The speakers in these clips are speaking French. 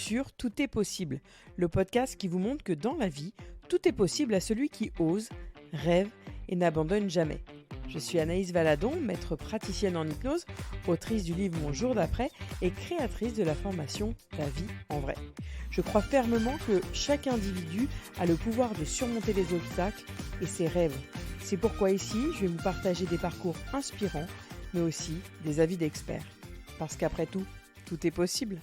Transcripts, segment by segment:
sur Tout est possible, le podcast qui vous montre que dans la vie, tout est possible à celui qui ose, rêve et n'abandonne jamais. Je suis Anaïs Valadon, maître praticienne en hypnose, autrice du livre Mon jour d'après et créatrice de la formation La vie en vrai. Je crois fermement que chaque individu a le pouvoir de surmonter les obstacles et ses rêves. C'est pourquoi ici, je vais vous partager des parcours inspirants, mais aussi des avis d'experts. Parce qu'après tout, tout est possible.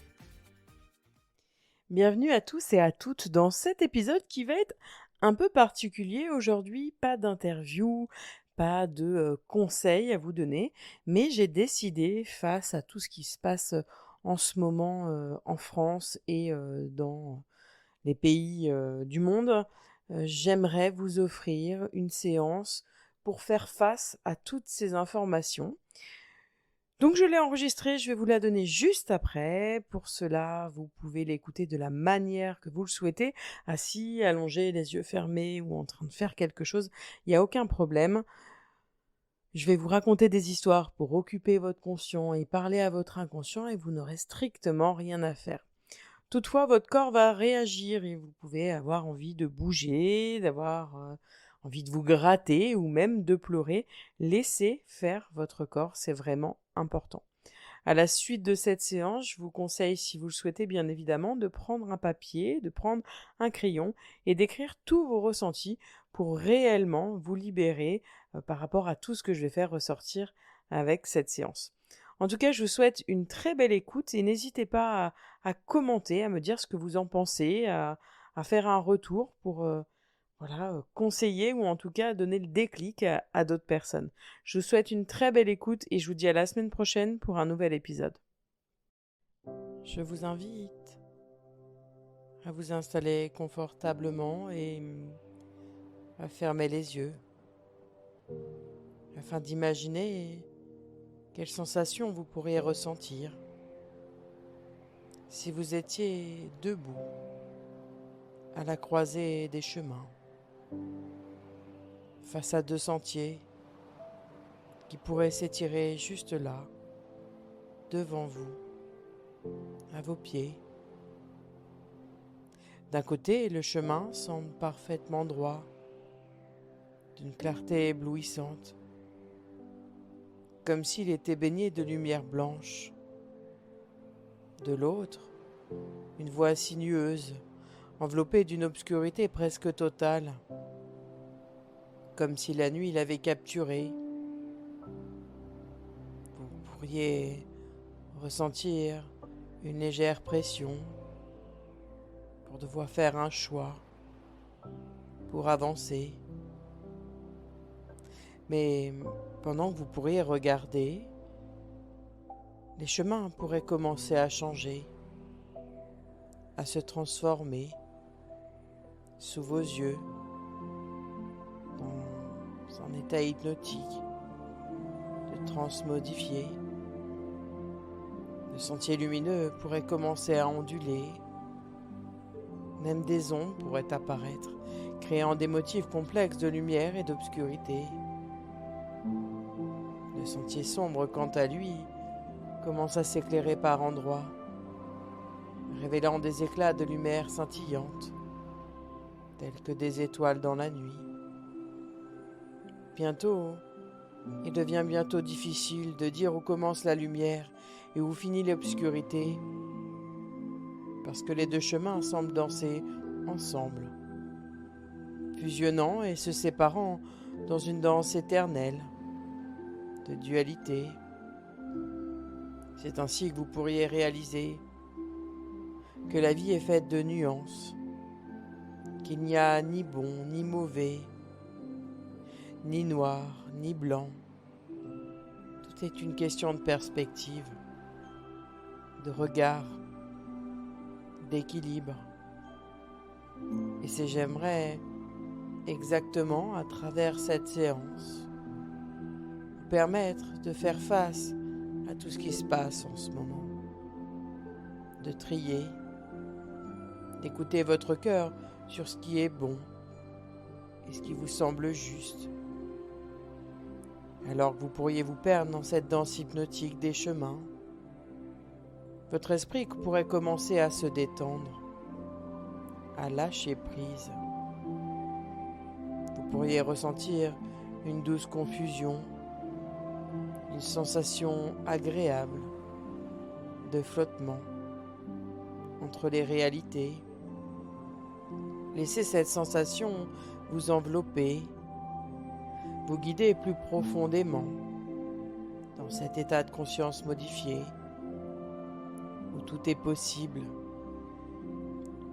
Bienvenue à tous et à toutes dans cet épisode qui va être un peu particulier aujourd'hui. Pas d'interview, pas de conseils à vous donner, mais j'ai décidé, face à tout ce qui se passe en ce moment en France et dans les pays du monde, j'aimerais vous offrir une séance pour faire face à toutes ces informations. Donc je l'ai enregistrée, je vais vous la donner juste après. Pour cela, vous pouvez l'écouter de la manière que vous le souhaitez, assis, allongé, les yeux fermés ou en train de faire quelque chose, il n'y a aucun problème. Je vais vous raconter des histoires pour occuper votre conscient et parler à votre inconscient et vous n'aurez strictement rien à faire. Toutefois, votre corps va réagir et vous pouvez avoir envie de bouger, d'avoir envie de vous gratter ou même de pleurer. Laissez faire votre corps, c'est vraiment important. À la suite de cette séance, je vous conseille, si vous le souhaitez bien évidemment, de prendre un papier, de prendre un crayon et d'écrire tous vos ressentis pour réellement vous libérer par rapport à tout ce que je vais faire ressortir avec cette séance. En tout cas, je vous souhaite une très belle écoute et n'hésitez pas à commenter, à me dire ce que vous en pensez, à faire un retour pour conseiller ou en tout cas donner le déclic à d'autres personnes. Je vous souhaite une très belle écoute et je vous dis à la semaine prochaine pour un nouvel épisode. Je vous invite à vous installer confortablement et à fermer les yeux afin d'imaginer quelles sensations vous pourriez ressentir si vous étiez debout à la croisée des chemins, face à deux sentiers qui pourraient s'étirer juste là, devant vous, à vos pieds. D'un côté, le chemin semble parfaitement droit, d'une clarté éblouissante, comme s'il était baigné de lumière blanche. De l'autre, une voie sinueuse, enveloppée d'une obscurité presque totale, comme si la nuit l'avait capturé. Vous pourriez ressentir une légère pression pour devoir faire un choix, pour avancer. Mais pendant que vous pourriez regarder, les chemins pourraient commencer à changer, à se transformer sous vos yeux, dans un état hypnotique, de transe modifiée. Le sentier lumineux pourrait commencer à onduler, même des ombres pourraient apparaître, créant des motifs complexes de lumière et d'obscurité. Le sentier sombre, quant à lui, commence à s'éclairer par endroits, révélant des éclats de lumière scintillantes, tels que des étoiles dans la nuit. Bientôt, il devient difficile de dire où commence la lumière et où finit l'obscurité, parce que les deux chemins semblent danser ensemble, fusionnant et se séparant dans une danse éternelle de dualité. C'est ainsi que vous pourriez réaliser que la vie est faite de nuances, qu'il n'y a ni bon ni mauvais, ni noir ni blanc. Tout est une question de perspective, de regard, d'équilibre. Et j'aimerais exactement à travers cette séance vous permettre de faire face à tout ce qui se passe en ce moment, de trier, d'écouter votre cœur sur ce qui est bon et ce qui vous semble juste. Alors que vous pourriez vous perdre dans cette danse hypnotique des chemins, votre esprit pourrait commencer à se détendre, à lâcher prise. Vous pourriez ressentir une douce confusion, une sensation agréable de flottement entre les réalités. Laissez cette sensation vous envelopper, vous guider plus profondément dans cet état de conscience modifié où tout est possible,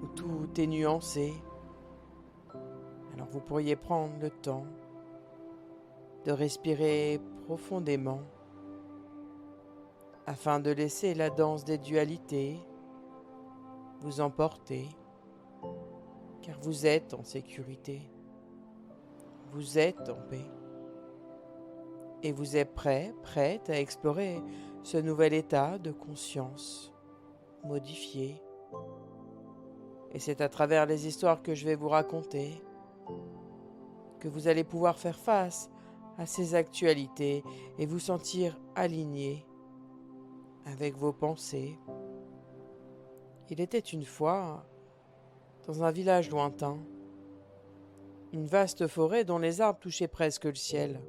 où tout est nuancé. Alors vous pourriez prendre le temps de respirer profondément afin de laisser la danse des dualités vous emporter, car vous êtes en sécurité, vous êtes en paix, et vous êtes prête à explorer ce nouvel état de conscience modifié. Et c'est à travers les histoires que je vais vous raconter que vous allez pouvoir faire face à ces actualités et vous sentir aligné avec vos pensées. Il était une fois, dans un village lointain, une vaste forêt dont les arbres touchaient presque le ciel.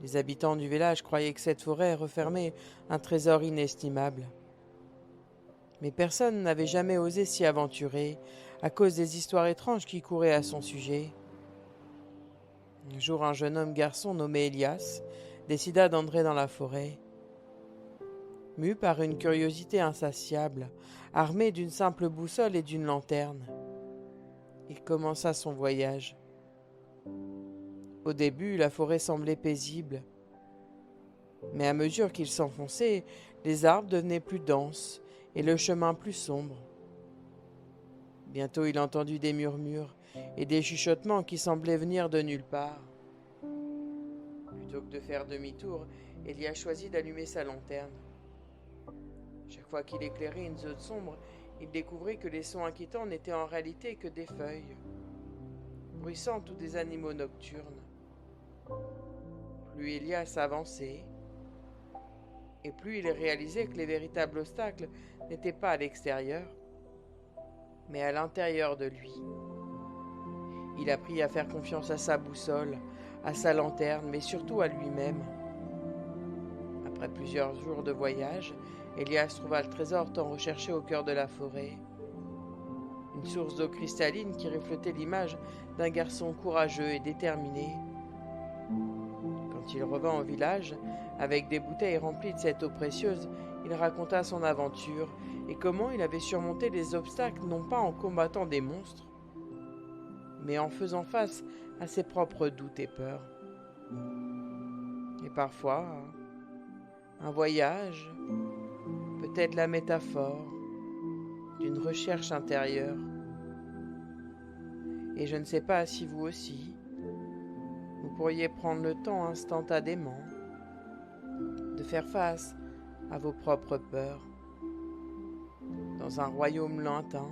Les habitants du village croyaient que cette forêt renfermait un trésor inestimable. Mais personne n'avait jamais osé s'y aventurer à cause des histoires étranges qui couraient à son sujet. Un jour, un jeune homme garçon nommé Elias décida d'entrer dans la forêt. Mu par une curiosité insatiable, armé d'une simple boussole et d'une lanterne, il commença son voyage. Au début, la forêt semblait paisible, mais à mesure qu'il s'enfonçait, les arbres devenaient plus denses et le chemin plus sombre. Bientôt, il entendit des murmures et des chuchotements qui semblaient venir de nulle part. Plutôt que de faire demi-tour, Elias choisit d'allumer sa lanterne. Chaque fois qu'il éclairait une zone sombre, il découvrit que les sons inquiétants n'étaient en réalité que des feuilles, bruissantes ou des animaux nocturnes. Plus Elias avançait, et plus il réalisait que les véritables obstacles n'étaient pas à l'extérieur, mais à l'intérieur de lui. Il apprit à faire confiance à sa boussole, à sa lanterne, mais surtout à lui-même. Après plusieurs jours de voyage, Elias trouva le trésor tant recherché au cœur de la forêt. Une source d'eau cristalline qui reflétait l'image d'un garçon courageux et déterminé. Quand il revint au village, avec des bouteilles remplies de cette eau précieuse, il raconta son aventure et comment il avait surmonté les obstacles non pas en combattant des monstres, mais en faisant face à ses propres doutes et peurs. Et parfois, un voyage, peut-être la métaphore d'une recherche intérieure. Et je ne sais pas si vous aussi, vous pourriez prendre le temps instantanément de faire face à vos propres peurs. Dans un royaume lointain,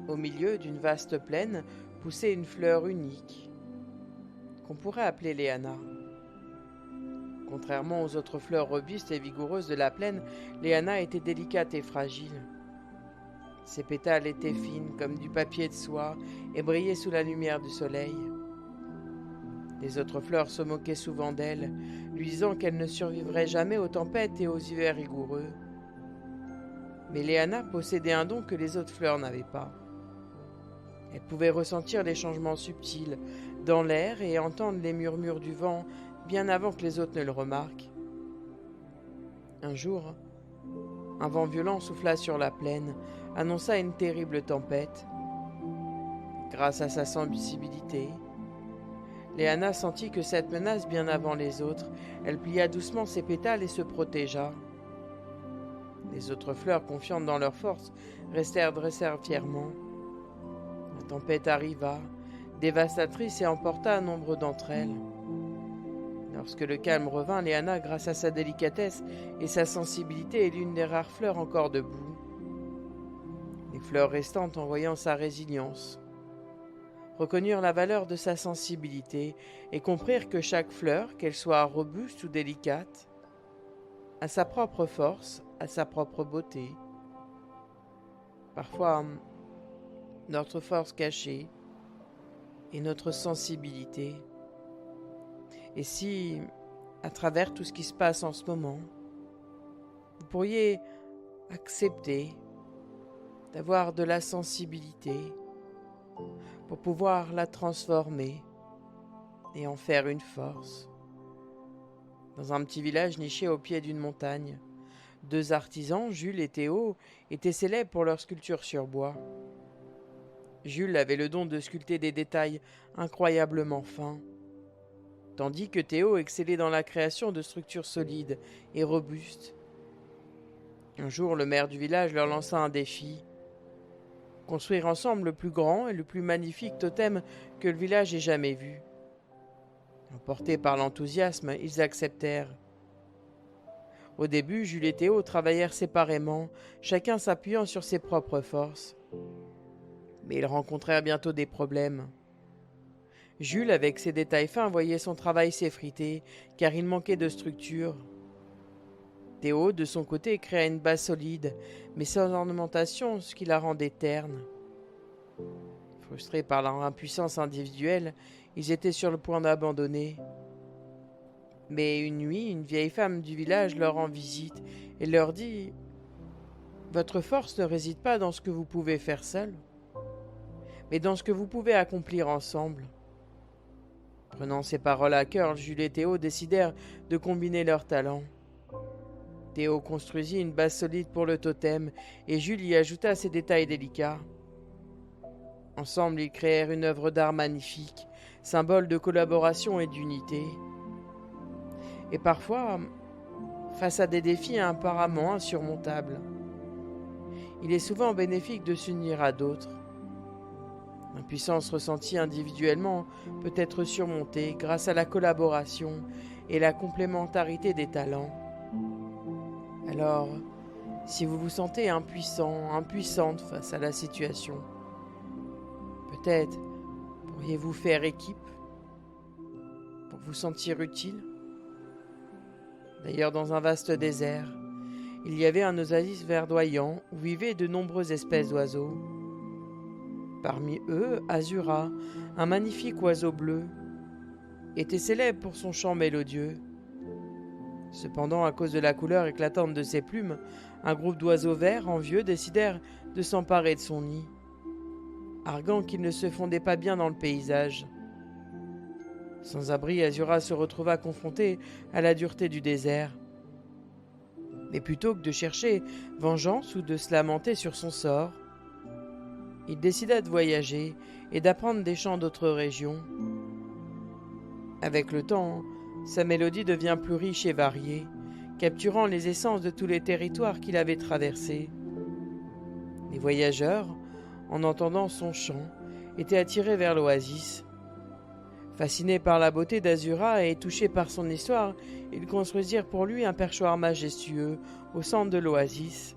au milieu d'une vaste plaine, poussait une fleur unique, qu'on pourrait appeler Léana. Contrairement aux autres fleurs robustes et vigoureuses de la plaine, Léana était délicate et fragile. Ses pétales étaient fines comme du papier de soie et brillaient sous la lumière du soleil. Les autres fleurs se moquaient souvent d'elle, lui disant qu'elle ne survivrait jamais aux tempêtes et aux hivers rigoureux. Mais Léana possédait un don que les autres fleurs n'avaient pas. Elle pouvait ressentir les changements subtils dans l'air et entendre les murmures du vent bien avant que les autres ne le remarquent. Un jour, un vent violent souffla sur la plaine, annonça une terrible tempête. Grâce à sa sensibilité, Léana sentit que cette menace bien avant les autres. Elle plia doucement ses pétales et se protégea. Les autres fleurs, confiantes dans leur force, restèrent dressées fièrement. La tempête arriva, dévastatrice, et emporta nombre d'entre elles. Lorsque le calme revint, Léana, grâce à sa délicatesse et sa sensibilité, est l'une des rares fleurs encore debout. Les fleurs restantes, en voyant sa résilience, reconnurent la valeur de sa sensibilité et comprirent que chaque fleur, qu'elle soit robuste ou délicate, à sa propre force, à sa propre beauté. Parfois, notre force cachée et notre sensibilité. Et si, à travers tout ce qui se passe en ce moment, vous pourriez accepter d'avoir de la sensibilité pour pouvoir la transformer et en faire une force. Dans un petit village niché au pied d'une montagne, 2 artisans, Jules et Théo, étaient célèbres pour leurs sculptures sur bois. Jules avait le don de sculpter des détails incroyablement fins, tandis que Théo excellait dans la création de structures solides et robustes. Un jour, le maire du village leur lança un défi: construire ensemble le plus grand et le plus magnifique totem que le village ait jamais vu. Emportés par l'enthousiasme, ils acceptèrent. Au début, Jules et Théo travaillèrent séparément, chacun s'appuyant sur ses propres forces. Mais ils rencontrèrent bientôt des problèmes. Jules, avec ses détails fins, voyait son travail s'effriter, car il manquait de structure. Théo, de son côté, créa une base solide, mais sans ornementation, ce qui la rendait terne. Frustrés par leur impuissance individuelle, ils étaient sur le point d'abandonner. Mais une nuit, une vieille femme du village leur rend visite et leur dit: « Votre force ne réside pas dans ce que vous pouvez faire seul, mais dans ce que vous pouvez accomplir ensemble. » Prenant ces paroles à cœur, Jules et Théo décidèrent de combiner leurs talents. Théo construisit une base solide pour le totem et Jules y ajouta ses détails délicats. Ensemble, ils créèrent une œuvre d'art magnifique, symbole de collaboration et d'unité. Et parfois, face à des défis apparemment insurmontables, il est souvent bénéfique de s'unir à d'autres. L'impuissance ressentie individuellement peut être surmontée grâce à la collaboration et la complémentarité des talents. Alors, si vous vous sentez impuissant, impuissante face à la situation, peut-être pourriez-vous faire équipe pour vous sentir utile. D'ailleurs, dans un vaste désert, il y avait un oasis verdoyant où vivaient de nombreuses espèces d'oiseaux. Parmi eux, Azura, un magnifique oiseau bleu, était célèbre pour son chant mélodieux. Cependant, à cause de la couleur éclatante de ses plumes, un groupe d'oiseaux verts envieux décidèrent de s'emparer de son nid, arguant qu'il ne se fondait pas bien dans le paysage. Sans abri, Azura se retrouva confrontée à la dureté du désert. Mais plutôt que de chercher vengeance ou de se lamenter sur son sort, il décida de voyager et d'apprendre des chants d'autres régions. Avec le temps, sa mélodie devient plus riche et variée, capturant les essences de tous les territoires qu'il avait traversés. Les voyageurs, en entendant son chant, étaient attirés vers l'oasis. Fascinés par la beauté d'Azura et touchés par son histoire, ils construisirent pour lui un perchoir majestueux au centre de l'oasis.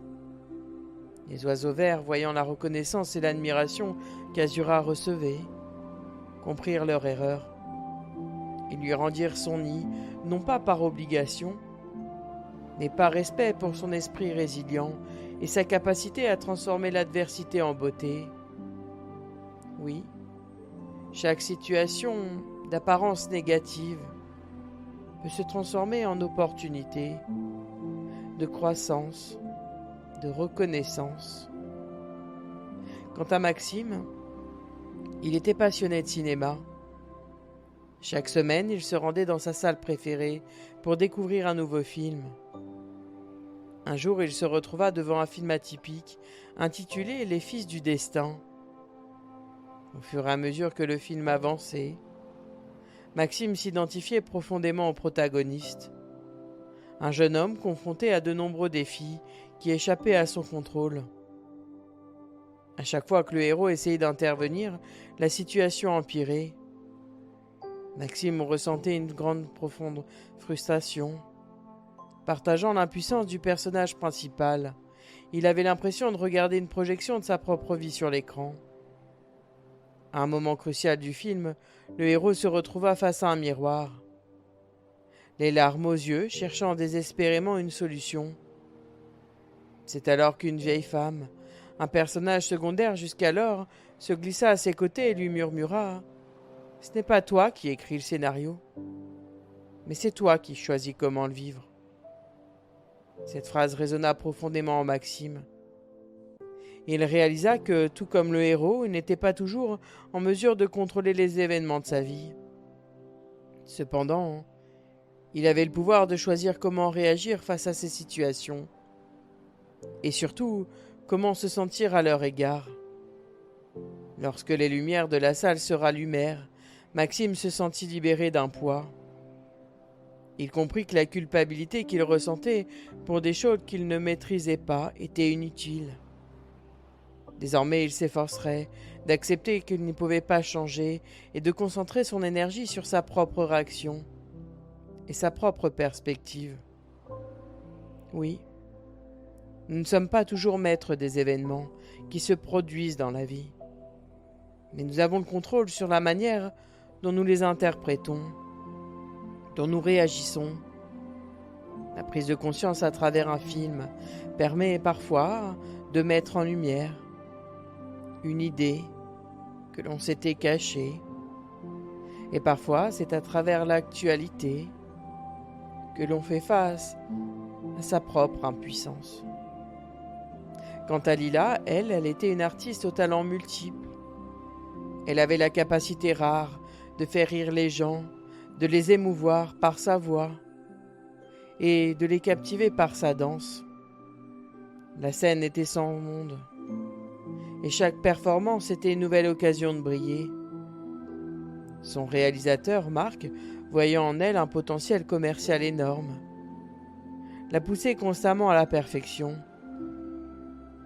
Les oiseaux verts, voyant la reconnaissance et l'admiration qu'Azura recevait, comprirent leur erreur. Ils lui rendirent son nid, non pas par obligation, mais par respect pour son esprit résilient et sa capacité à transformer l'adversité en beauté. Oui, chaque situation d'apparence négative peut se transformer en opportunité de croissance, de reconnaissance. Quant à Maxime, il était passionné de cinéma. Chaque semaine, il se rendait dans sa salle préférée pour découvrir un nouveau film. Un jour, il se retrouva devant un film atypique intitulé « Les Fils du Destin ». Au fur et à mesure que le film avançait, Maxime s'identifiait profondément au protagoniste. Un jeune homme confronté à de nombreux défis qui échappaient à son contrôle. À chaque fois que le héros essayait d'intervenir, la situation empirait. Maxime ressentait une grande profonde frustration. Partageant l'impuissance du personnage principal, il avait l'impression de regarder une projection de sa propre vie sur l'écran. À un moment crucial du film, le héros se retrouva face à un miroir. les larmes aux yeux, cherchant désespérément une solution. C'est alors qu'une vieille femme, un personnage secondaire jusqu'alors, se glissa à ses côtés et lui murmura : « Ce n'est pas toi qui écris le scénario, mais c'est toi qui choisis comment le vivre. » Cette phrase résonna profondément en Maxime. Il réalisa que, tout comme le héros, il n'était pas toujours en mesure de contrôler les événements de sa vie. Cependant, il avait le pouvoir de choisir comment réagir face à ces situations, et surtout, comment se sentir à leur égard. Lorsque les lumières de la salle se rallumèrent, Maxime se sentit libéré d'un poids. Il comprit que la culpabilité qu'il ressentait pour des choses qu'il ne maîtrisait pas était inutile. Désormais, il s'efforcerait d'accepter qu'il ne pouvait pas changer et de concentrer son énergie sur sa propre réaction et sa propre perspective. Oui, nous ne sommes pas toujours maîtres des événements qui se produisent dans la vie, mais nous avons le contrôle sur la manière dont nous les interprétons, dont nous réagissons. La prise de conscience à travers un film permet parfois de mettre en lumière une idée que l'on s'était cachée, et parfois c'est à travers l'actualité que l'on fait face à sa propre impuissance. Quant à Lila, elle était une artiste au talent multiple. Elle avait la capacité rare de faire rire les gens, de les émouvoir par sa voix et de les captiver par sa danse. La scène était son monde, et chaque performance était une nouvelle occasion de briller. Son réalisateur, Marc, voyant en elle un potentiel commercial énorme, la poussait constamment à la perfection.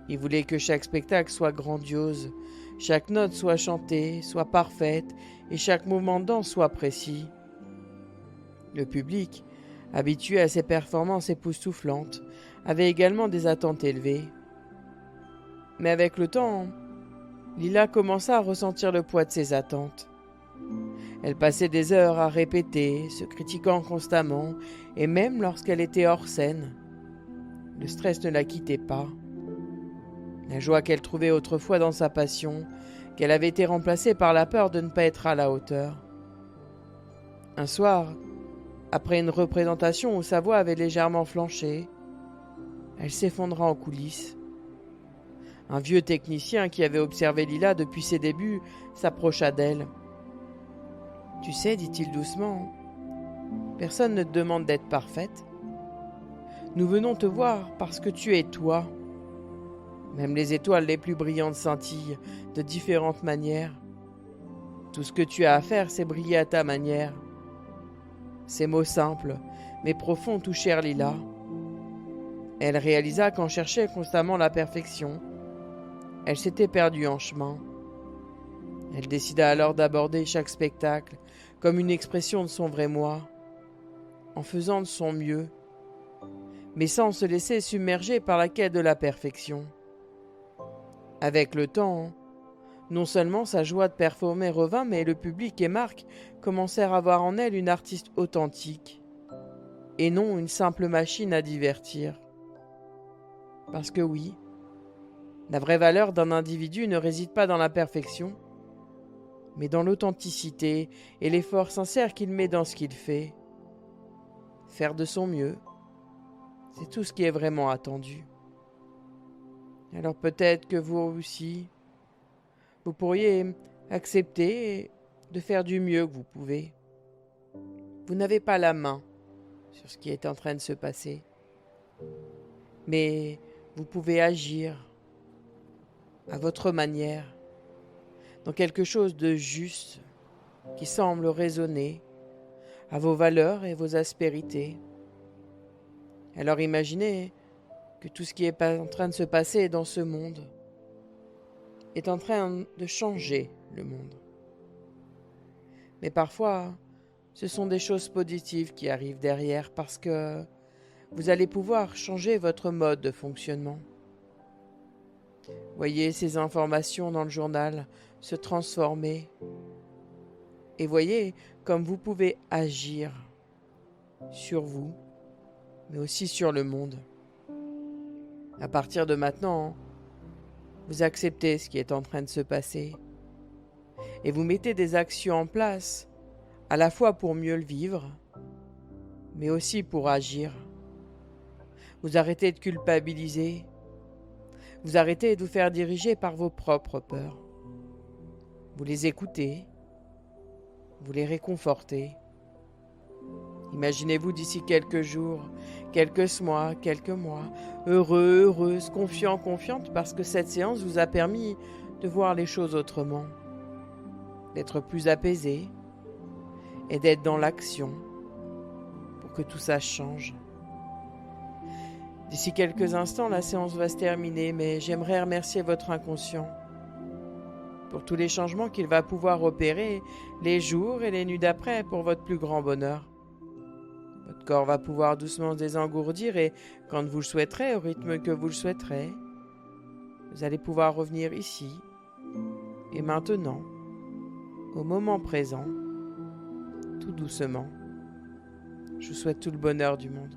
Il voulait que chaque spectacle soit grandiose, chaque note soit chantée, soit parfaite, et chaque mouvement de danse soit précis. Le public, habitué à ces performances époustouflantes, avait également des attentes élevées. Mais avec le temps, Lila commença à ressentir le poids de ses attentes. Elle passait des heures à répéter, se critiquant constamment, et même lorsqu'elle était hors scène, le stress ne la quittait pas. La joie qu'elle trouvait autrefois dans sa passion, qu'elle avait été remplacée par la peur de ne pas être à la hauteur. Un soir, après une représentation où sa voix avait légèrement flanché, elle s'effondra en coulisses. Un vieux technicien qui avait observé Lila depuis ses débuts s'approcha d'elle. « Tu sais, dit-il doucement, personne ne te demande d'être parfaite. Nous venons te voir parce que tu es toi. Même les étoiles les plus brillantes scintillent de différentes manières. Tout ce que tu as à faire, c'est briller à ta manière. » Ces mots simples, mais profonds, touchèrent Lila. Elle réalisa qu'en cherchant constamment la perfection, elle s'était perdue en chemin. Elle décida alors d'aborder chaque spectacle comme une expression de son vrai moi, en faisant de son mieux, mais sans se laisser submerger par la quête de la perfection. Avec le temps, non seulement sa joie de performer revint, mais le public et Marc commencèrent à voir en elle une artiste authentique, et non une simple machine à divertir. Parce que oui, la vraie valeur d'un individu ne réside pas dans la perfection, mais dans l'authenticité et l'effort sincère qu'il met dans ce qu'il fait. Faire de son mieux, c'est tout ce qui est vraiment attendu. Alors peut-être que vous aussi, vous pourriez accepter de faire du mieux que vous pouvez. Vous n'avez pas la main sur ce qui est en train de se passer, mais vous pouvez agir à votre manière, dans quelque chose de juste qui semble résonner à vos valeurs et vos aspérités. Alors imaginez que tout ce qui est en train de se passer dans ce monde est en train de changer le monde. Mais parfois, ce sont des choses positives qui arrivent derrière parce que vous allez pouvoir changer votre mode de fonctionnement. Voyez ces informations dans le journal se transformer et voyez comme vous pouvez agir sur vous, mais aussi sur le monde. À partir de maintenant, vous acceptez ce qui est en train de se passer et vous mettez des actions en place, à la fois pour mieux le vivre, mais aussi pour agir. Vous arrêtez de culpabiliser, vous arrêtez de vous faire diriger par vos propres peurs. Vous les écoutez, vous les réconfortez. Imaginez-vous d'ici quelques jours, quelques mois, heureux, heureuse, confiant, confiante, parce que cette séance vous a permis de voir les choses autrement, d'être plus apaisé et d'être dans l'action pour que tout ça change. D'ici quelques instants, la séance va se terminer, mais j'aimerais remercier votre inconscient pour tous les changements qu'il va pouvoir opérer les jours et les nuits d'après pour votre plus grand bonheur. Votre corps va pouvoir doucement se désengourdir et, quand vous le souhaiterez, au rythme que vous le souhaiterez, vous allez pouvoir revenir ici et maintenant, au moment présent, tout doucement. Je vous souhaite tout le bonheur du monde.